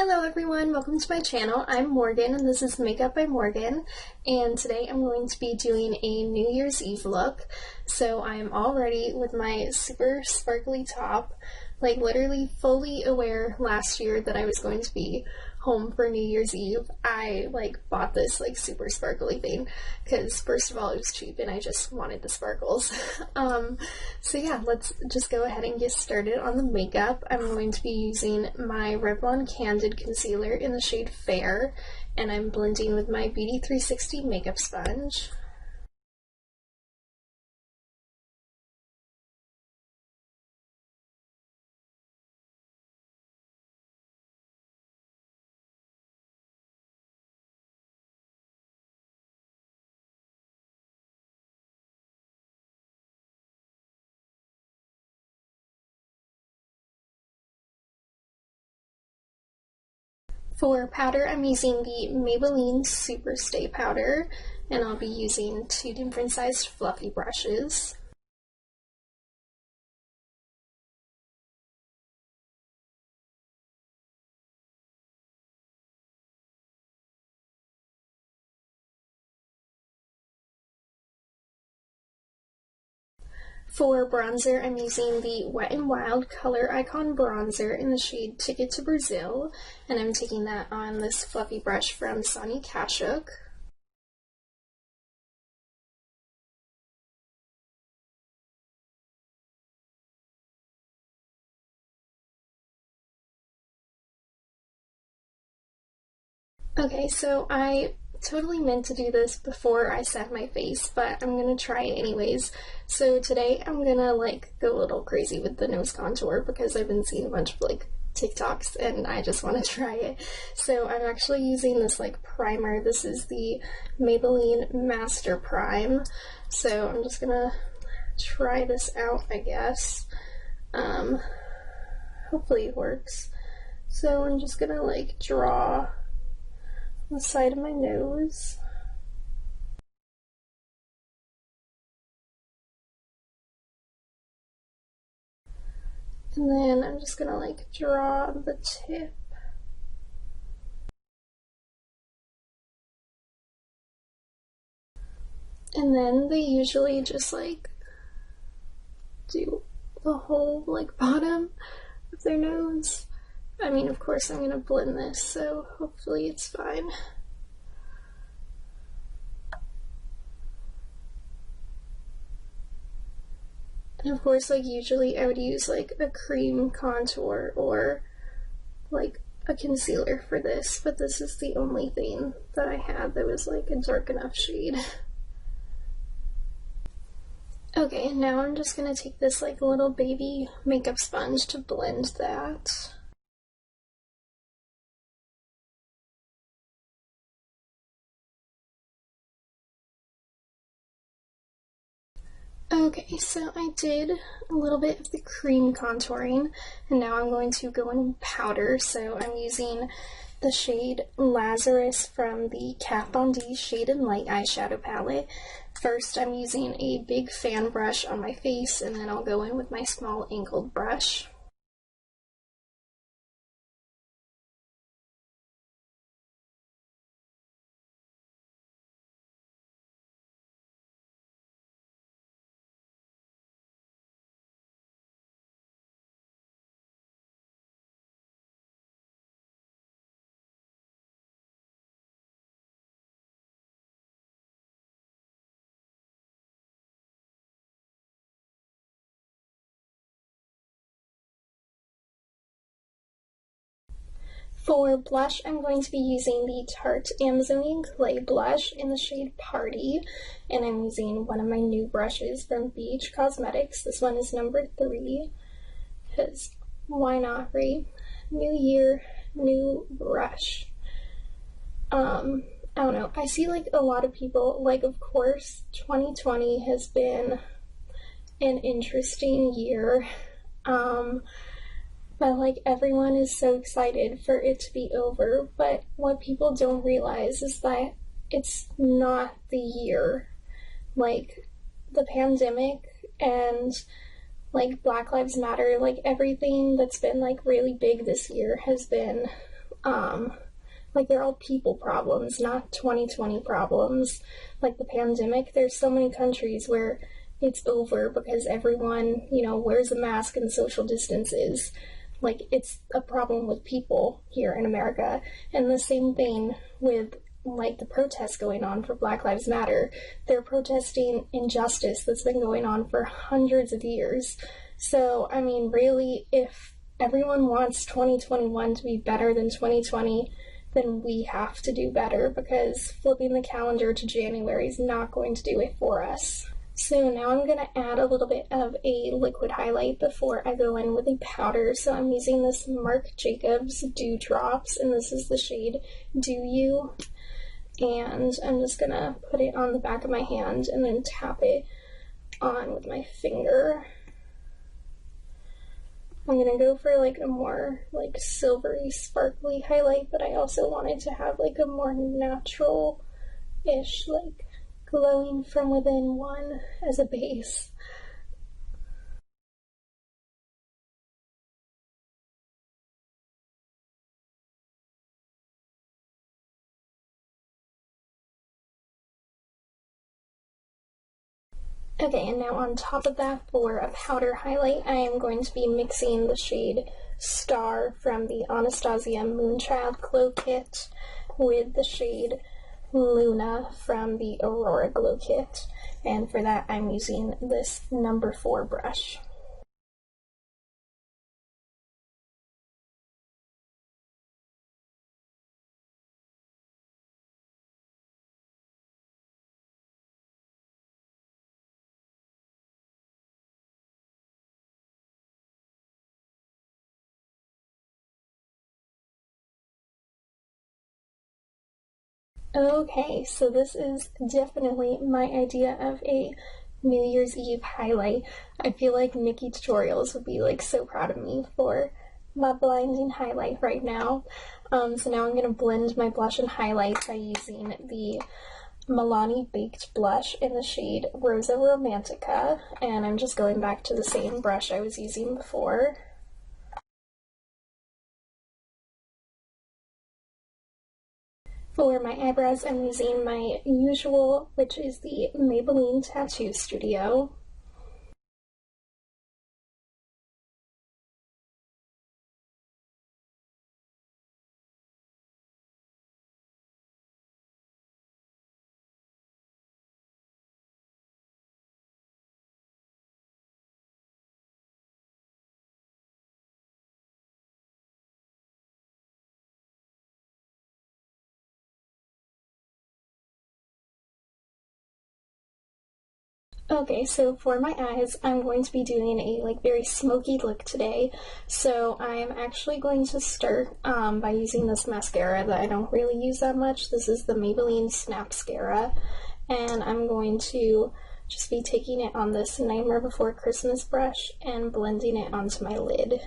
Hello everyone, welcome to my channel. I'm Morgan and this is Makeup by Morgan, and today I'm going to be doing a New Year's Eve look. So I'm all ready with my super sparkly top, like literally fully aware last year that I was going to be home for New Year's Eve. I bought this super sparkly thing because first of all it was cheap and I just wanted the sparkles. So yeah, let's just go ahead and get started on the makeup. I'm going to be using my Revlon Candid concealer in the shade Fair, and I'm blending with my Beauty 360 makeup sponge. For powder, I'm using the Maybelline Super Stay Powder, and I'll be using two different sized fluffy brushes. For bronzer, I'm using the Wet n Wild Color Icon Bronzer in the shade Ticket to Brazil, and I'm taking that on this fluffy brush from Sonny Kashuk. Okay, so I totally meant to do this before I set my face, but I'm gonna try it anyways. So today I'm gonna go a little crazy with the nose contour because I've been seeing a bunch of TikToks and I just want to try it. So I'm actually using this primer. This is the Maybelline Master Prime. So I'm just gonna try this out, I guess. Hopefully it works. So I'm just gonna draw the side of my nose. And then I'm just gonna draw the tip. And then they usually just do the whole bottom of their nose. I mean, of course I'm gonna blend this, so hopefully it's fine. And of course, usually I would use a cream contour or a concealer for this, but this is the only thing that I had that was a dark enough shade. Okay, now I'm just gonna take this little baby makeup sponge to blend that. Okay, so I did a little bit of the cream contouring, and now I'm going to go in powder. So I'm using the shade Lazarus from the Kat Von D Shade and Light eyeshadow palette. First, I'm using a big fan brush on my face, and then I'll go in with my small angled brush. For blush, I'm going to be using the Tarte Amazonian Clay blush in the shade Party, and I'm using one of my new brushes from BH Cosmetics. This one is number 3, because why not, right? New year, new brush. I don't know, I see a lot of people, of course 2020 has been an interesting year, but everyone is so excited for it to be over, but what people don't realize is that it's not the year. The pandemic and Black Lives Matter, everything that's been really big this year has been like they're all people problems, not 2020 problems. Like the pandemic, there's so many countries where it's over because everyone, wears a mask and social distances. Like it's a problem with people here in America. And the same thing with like the protests going on for Black Lives Matter. They're protesting injustice that's been going on for hundreds of years. So, I mean, really, if everyone wants 2021 to be better than 2020, then we have to do better because flipping the calendar to January is not going to do it for us. So now I'm going to add a little bit of a liquid highlight before I go in with a powder. So I'm using this Marc Jacobs Dew Drops, and this is the shade Do You. And I'm just going to put it on the back of my hand and then tap it on with my finger. I'm going to go for like a more like silvery, sparkly highlight, but I also wanted to have like a more natural-ish, like glowing from within one as a base. Okay, and now on top of that, for a powder highlight, I am going to be mixing the shade Star from the Anastasia Moonchild Glow Kit with the shade Luna from the Aurora Glow Kit. And for that, I'm using this number 4 brush. Okay, so this is definitely my idea of a New Year's Eve highlight. I feel like Nikki Tutorials would be like so proud of me for my blinding highlight right now. So now I'm going to blend my blush and highlight by using the Milani Baked Blush in the shade Rosa Romantica, and I'm just going back to the same brush I was using before. For my eyebrows, I'm using my usual, which is the Maybelline Tattoo Studio. Okay, so for my eyes, I'm going to be doing a like very smoky look today. So I'm actually going to start by using this mascara that I don't really use that much. This is the Maybelline Snapscara, and I'm going to just be taking it on this Nightmare Before Christmas brush and blending it onto my lid.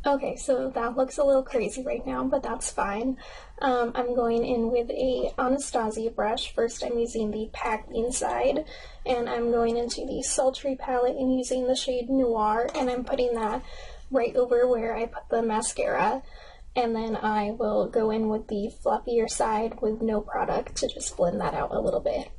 Okay, so that looks a little crazy right now, but that's fine. I'm going in with a Anastasia brush. First, I'm using the Packed Inside, and I'm going into the Sultry palette and using the shade Noir, and I'm putting that right over where I put the mascara. And then I will go in with the fluffier side with no product to just blend that out a little bit.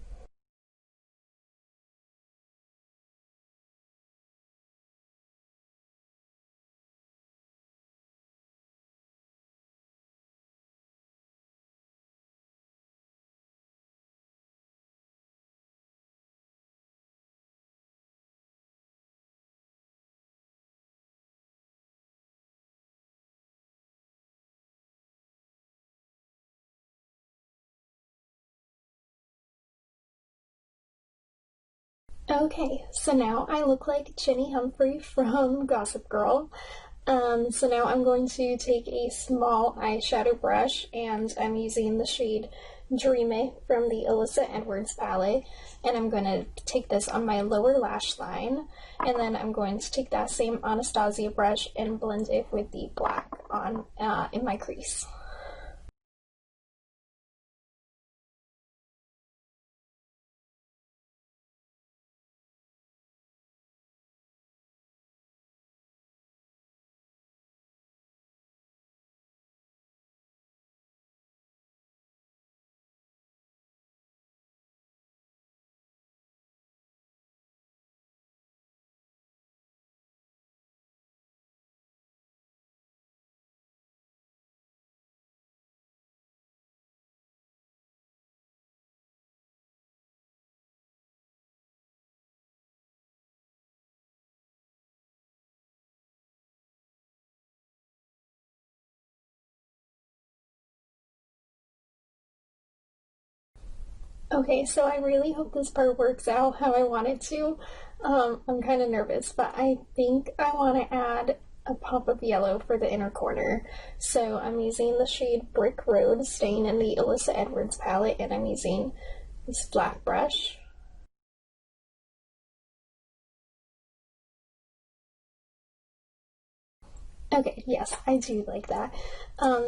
Okay, so now I look like Jenny Humphrey from Gossip Girl. So now I'm going to take a small eyeshadow brush and I'm using the shade Dream It from the Alyssa Edwards palette, and I'm going to take this on my lower lash line, and then I'm going to take that same Anastasia brush and blend it with the black on in my crease. Okay, so I really hope this part works out how I want it to. I'm kind of nervous, but I think I want to add a pop of yellow for the inner corner. So I'm using the shade Brick Road, staying in the Alyssa Edwards palette, and I'm using this black brush. Okay, yes, I do like that.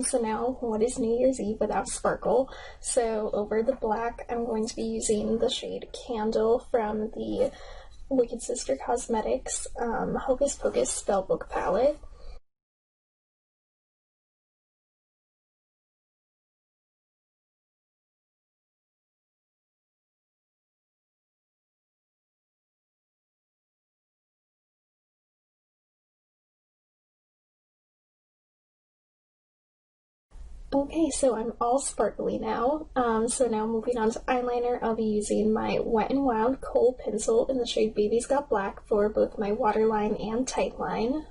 So now, what is New Year's Eve without sparkle? So over the black, I'm going to be using the shade Candle from the Wicked Sister Cosmetics Hocus Pocus Spellbook palette. Okay, so I'm all sparkly now. So now moving on to eyeliner, I'll be using my Wet n Wild Kohl pencil in the shade Baby's Got Black for both my waterline and tightline.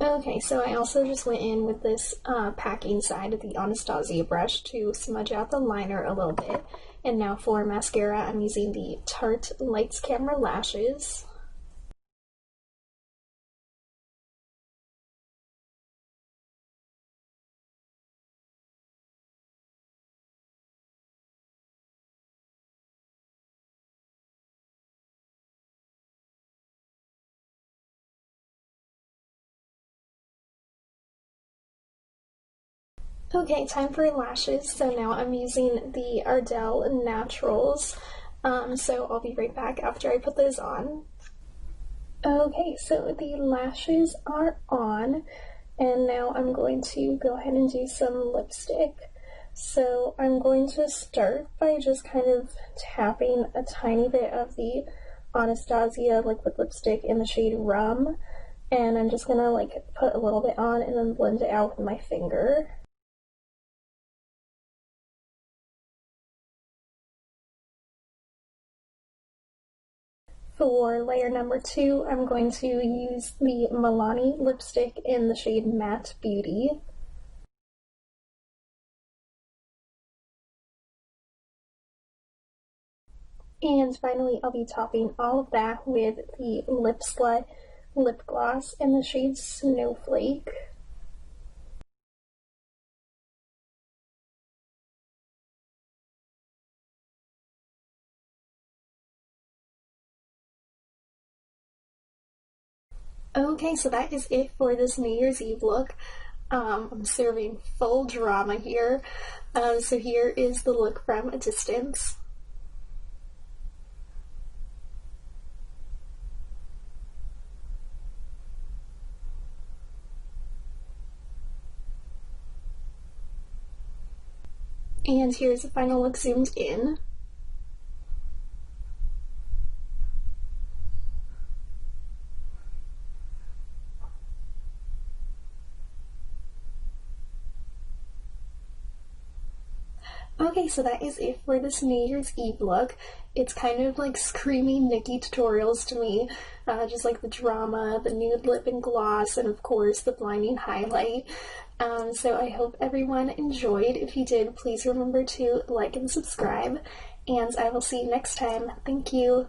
Okay, so I also just went in with this packing side of the Anastasia brush to smudge out the liner a little bit. And now for mascara, I'm using the Tarte Lights Camera Lashes. Okay, time for lashes. So now I'm using the Ardell Naturals. So I'll be right back after I put those on. Okay, so the lashes are on, and now I'm going to go ahead and do some lipstick. So I'm going to start by just kind of tapping a tiny bit of the Anastasia liquid lipstick in the shade Rum, and I'm just gonna like put a little bit on and then blend it out with my finger. For layer number 2, I'm going to use the Milani lipstick in the shade Matte Beauty. And finally, I'll be topping all of that with the Lip Slut lip gloss in the shade Snowflake. Okay, so that is it for this New Year's Eve look. I'm serving full drama here. So here is the look from a distance. And here's the final look zoomed in. Okay, so that is it for this New Year's Eve look. It's kind of like screaming Nikki tutorials to me, just like the drama, the nude lip and gloss, and of course the blinding highlight. So I hope everyone enjoyed. If you did, please remember to like and subscribe, and I will see you next time. Thank you.